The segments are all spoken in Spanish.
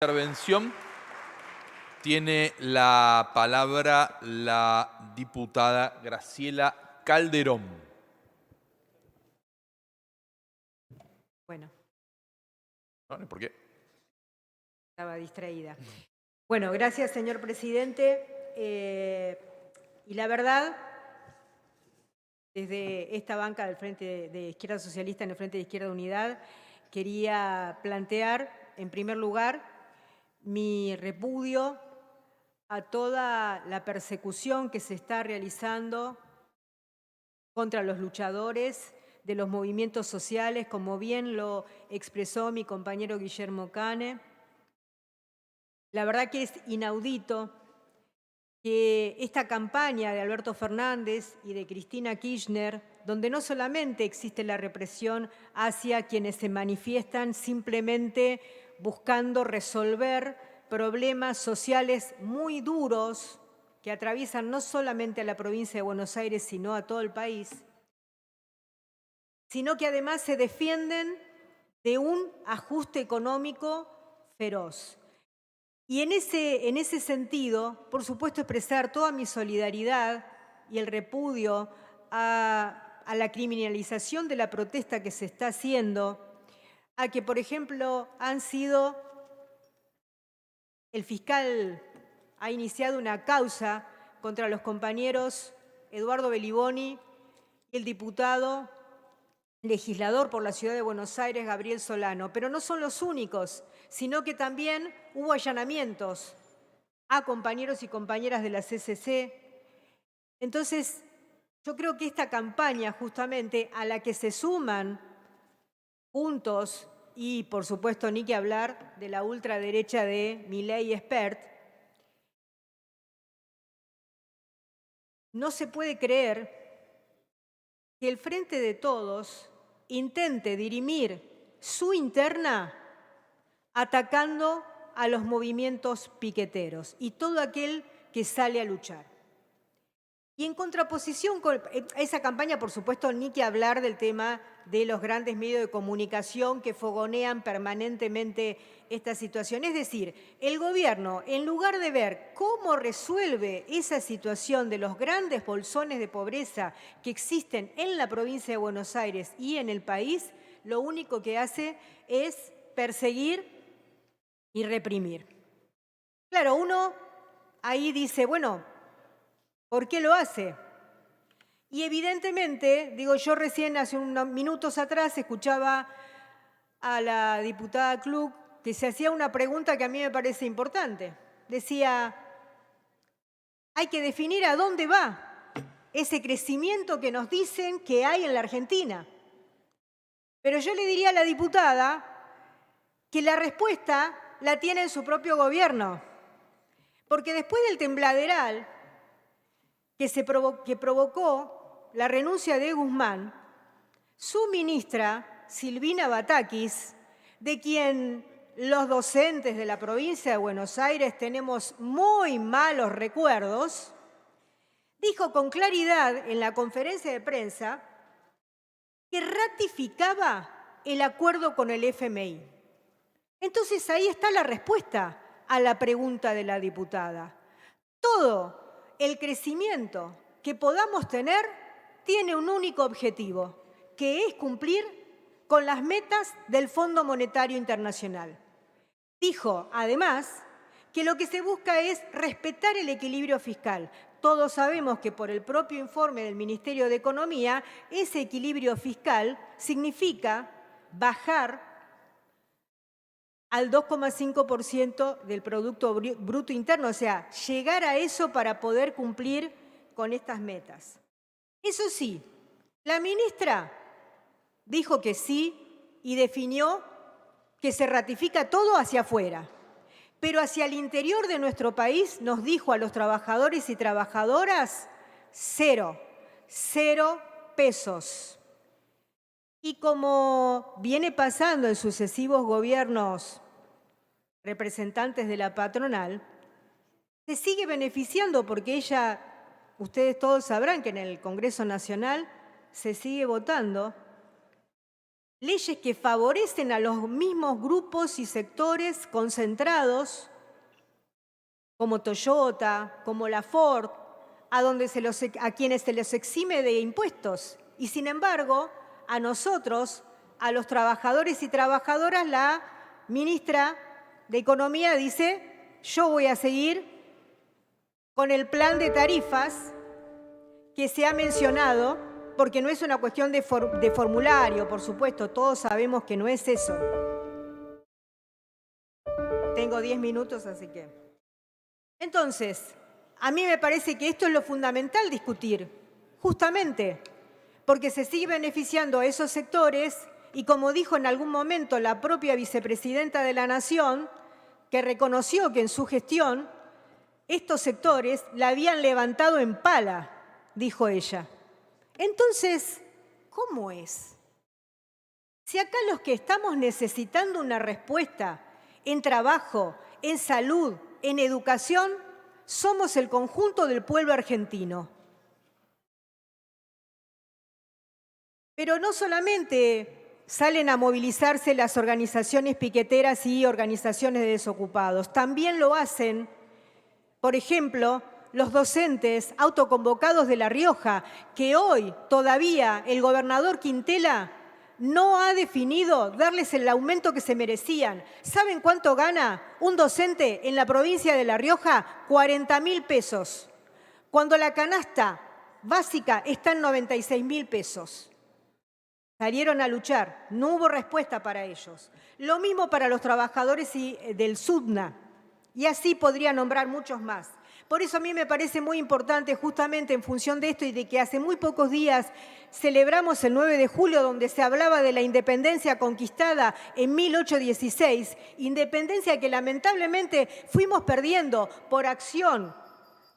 Intervención tiene la palabra la diputada Graciela Calderón. Bueno, No, ¿por qué? estaba distraída. Bueno, gracias, señor presidente. Y la verdad, desde esta banca del Frente de Izquierda Socialista en el Frente de Izquierda Unidad, quería plantear, en primer lugar, mi repudio a toda la persecución que se está realizando contra los luchadores de los movimientos sociales, como bien lo expresó mi compañero Guillermo Cane. La verdad que es inaudito que esta campaña de Alberto Fernández y de Cristina Kirchner, donde no solamente existe la represión hacia quienes se manifiestan simplemente buscando resolver problemas sociales muy duros que atraviesan no solamente a la provincia de Buenos Aires, sino a todo el país, sino que además se defienden de un ajuste económico feroz. Y en ese sentido, por supuesto, expresar toda mi solidaridad y el repudio a la criminalización de la protesta que se está haciendo, a que, por ejemplo, el fiscal ha iniciado una causa contra los compañeros Eduardo Beliboni y el diputado legislador por la Ciudad de Buenos Aires, Gabriel Solano. Pero no son los únicos, sino que también hubo allanamientos a compañeros y compañeras de la CCC. Entonces, yo creo que esta campaña, justamente, a la que se suman juntos, y por supuesto ni que hablar de la ultraderecha de Milei Expert, no se puede creer que el Frente de Todos intente dirimir su interna atacando a los movimientos piqueteros y todo aquel que sale a luchar. Y en contraposición con esa campaña, por supuesto, ni que hablar del tema de los grandes medios de comunicación que fogonean permanentemente esta situación. Es decir, el gobierno, en lugar de ver cómo resuelve esa situación de los grandes bolsones de pobreza que existen en la provincia de Buenos Aires y en el país, lo único que hace es perseguir y reprimir. Claro, uno ahí dice, bueno, ¿por qué lo hace? Y evidentemente, digo, yo recién hace unos minutos atrás escuchaba a la diputada Klug que se hacía una pregunta que a mí me parece importante. Decía, hay que definir a dónde va ese crecimiento que nos dicen que hay en la Argentina. Pero yo le diría a la diputada que la respuesta la tiene en su propio gobierno. Porque después del tembladeral que provocó la renuncia de Guzmán, su ministra, Silvina Batakis, de quien los docentes de la provincia de Buenos Aires tenemos muy malos recuerdos, dijo con claridad en la conferencia de prensa que ratificaba el acuerdo con el FMI. Entonces ahí está la respuesta a la pregunta de la diputada. Todo el crecimiento que podamos tener tiene un único objetivo, que es cumplir con las metas del Fondo Monetario Internacional. Dijo, además, que lo que se busca es respetar el equilibrio fiscal. Todos sabemos que por el propio informe del Ministerio de Economía, ese equilibrio fiscal significa bajar al 2,5% del Producto Bruto Interno, o sea, llegar a eso para poder cumplir con estas metas. Eso sí, la ministra dijo que sí y definió que se ratifica todo hacia afuera, pero hacia el interior de nuestro país nos dijo a los trabajadores y trabajadoras, cero pesos. Y como viene pasando en sucesivos gobiernos representantes de la patronal, se sigue beneficiando porque ustedes todos sabrán que en el Congreso Nacional se sigue votando leyes que favorecen a los mismos grupos y sectores concentrados, como Toyota, como la Ford, a quienes se les exime de impuestos. Y sin embargo, a nosotros, a los trabajadores y trabajadoras, la ministra de Economía dice: yo voy a seguir con el plan de tarifas que se ha mencionado, porque no es una cuestión de formulario, por supuesto, todos sabemos que no es eso. Tengo 10 minutos, así que... Entonces, a mí me parece que esto es lo fundamental discutir, justamente porque se sigue beneficiando a esos sectores y, como dijo en algún momento la propia vicepresidenta de la Nación, que reconoció que en su gestión estos sectores la habían levantado en pala, dijo ella. Entonces, ¿cómo es? Si acá los que estamos necesitando una respuesta en trabajo, en salud, en educación, somos el conjunto del pueblo argentino. Pero no solamente salen a movilizarse las organizaciones piqueteras y organizaciones de desocupados, también lo hacen, por ejemplo, los docentes autoconvocados de La Rioja, que hoy todavía el gobernador Quintela no ha definido darles el aumento que se merecían. ¿Saben cuánto gana un docente en la provincia de La Rioja? 40.000 pesos, cuando la canasta básica está en 96.000 pesos. Salieron a luchar, no hubo respuesta para ellos. Lo mismo para los trabajadores del SUDNA, y así podría nombrar muchos más. Por eso a mí me parece muy importante, justamente en función de esto y de que hace muy pocos días celebramos el 9 de julio, donde se hablaba de la independencia conquistada en 1816, independencia que lamentablemente fuimos perdiendo por acción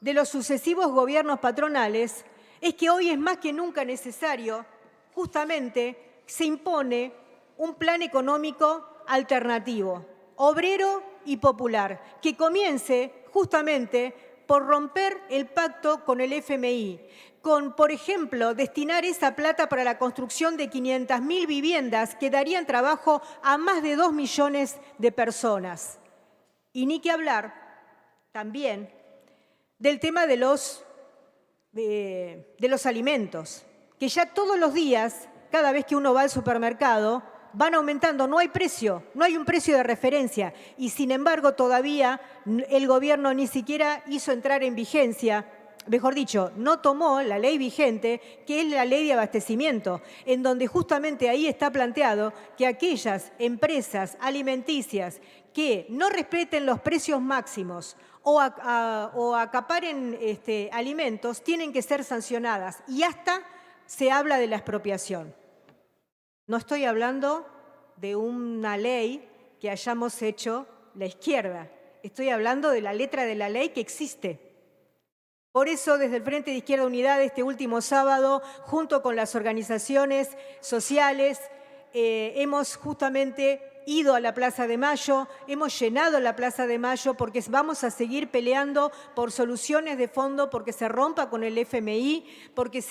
de los sucesivos gobiernos patronales, es que hoy es más que nunca necesario, justamente, se impone un plan económico alternativo, obrero y popular, que comience justamente por romper el pacto con el FMI, con, por ejemplo, destinar esa plata para la construcción de 500.000 viviendas que darían trabajo a más de 2 millones de personas. Y ni que hablar también del tema de los alimentos, que ya todos los días, cada vez que uno va al supermercado, van aumentando, no hay precio, no hay un precio de referencia y sin embargo todavía el gobierno ni siquiera hizo entrar en vigencia, mejor dicho, no tomó la ley vigente, que es la ley de abastecimiento, en donde justamente ahí está planteado que aquellas empresas alimenticias que no respeten los precios máximos o acaparen alimentos tienen que ser sancionadas y hasta se habla de la expropiación. No estoy hablando de una ley que hayamos hecho la izquierda. Estoy hablando de la letra de la ley que existe. Por eso, desde el Frente de Izquierda Unidad, este último sábado, junto con las organizaciones sociales, hemos justamente ido a la Plaza de Mayo, hemos llenado la Plaza de Mayo porque vamos a seguir peleando por soluciones de fondo, porque se rompa con el FMI, porque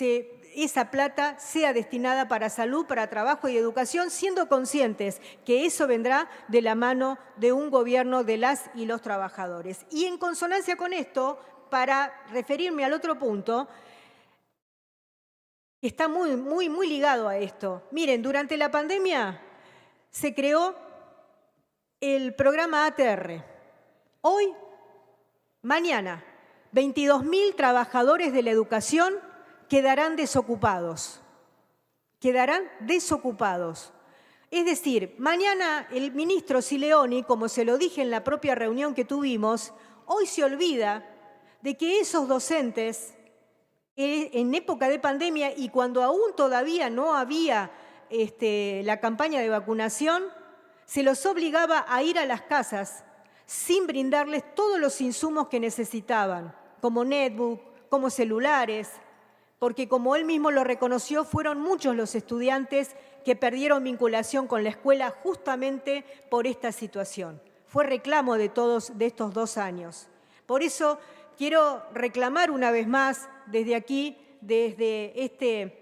esa plata sea destinada para salud, para trabajo y educación, siendo conscientes que eso vendrá de la mano de un gobierno de las y los trabajadores. Y en consonancia con esto, para referirme al otro punto, que está muy ligado a esto. Miren, durante la pandemia se creó el programa ATR. Hoy, mañana, 22.000 trabajadores de la educación quedarán desocupados. Quedarán desocupados. Es decir, mañana el ministro Sileoni, como se lo dije en la propia reunión que tuvimos, hoy se olvida de que esos docentes, en época de pandemia y cuando aún todavía no había la campaña de vacunación, se los obligaba a ir a las casas sin brindarles todos los insumos que necesitaban, como netbook, como celulares, porque como él mismo lo reconoció, fueron muchos los estudiantes que perdieron vinculación con la escuela justamente por esta situación. Fue reclamo de todos de estos 2 años. Por eso quiero reclamar una vez más desde aquí, desde este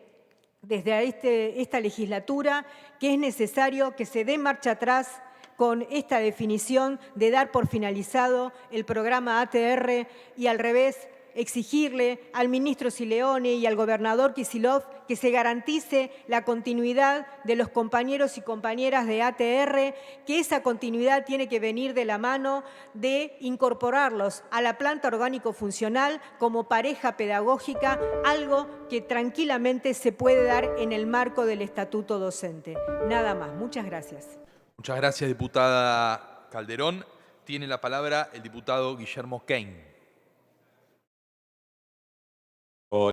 desde esta legislatura que es necesario que se dé marcha atrás con esta definición de dar por finalizado el programa ATR y al revés, exigirle al ministro Sileoni y al gobernador Kicillof que se garantice la continuidad de los compañeros y compañeras de ATR, que esa continuidad tiene que venir de la mano de incorporarlos a la planta orgánico funcional como pareja pedagógica, algo que tranquilamente se puede dar en el marco del estatuto docente. Nada más. Muchas gracias. Muchas gracias, diputada Calderón. Tiene la palabra el diputado Guillermo Kane.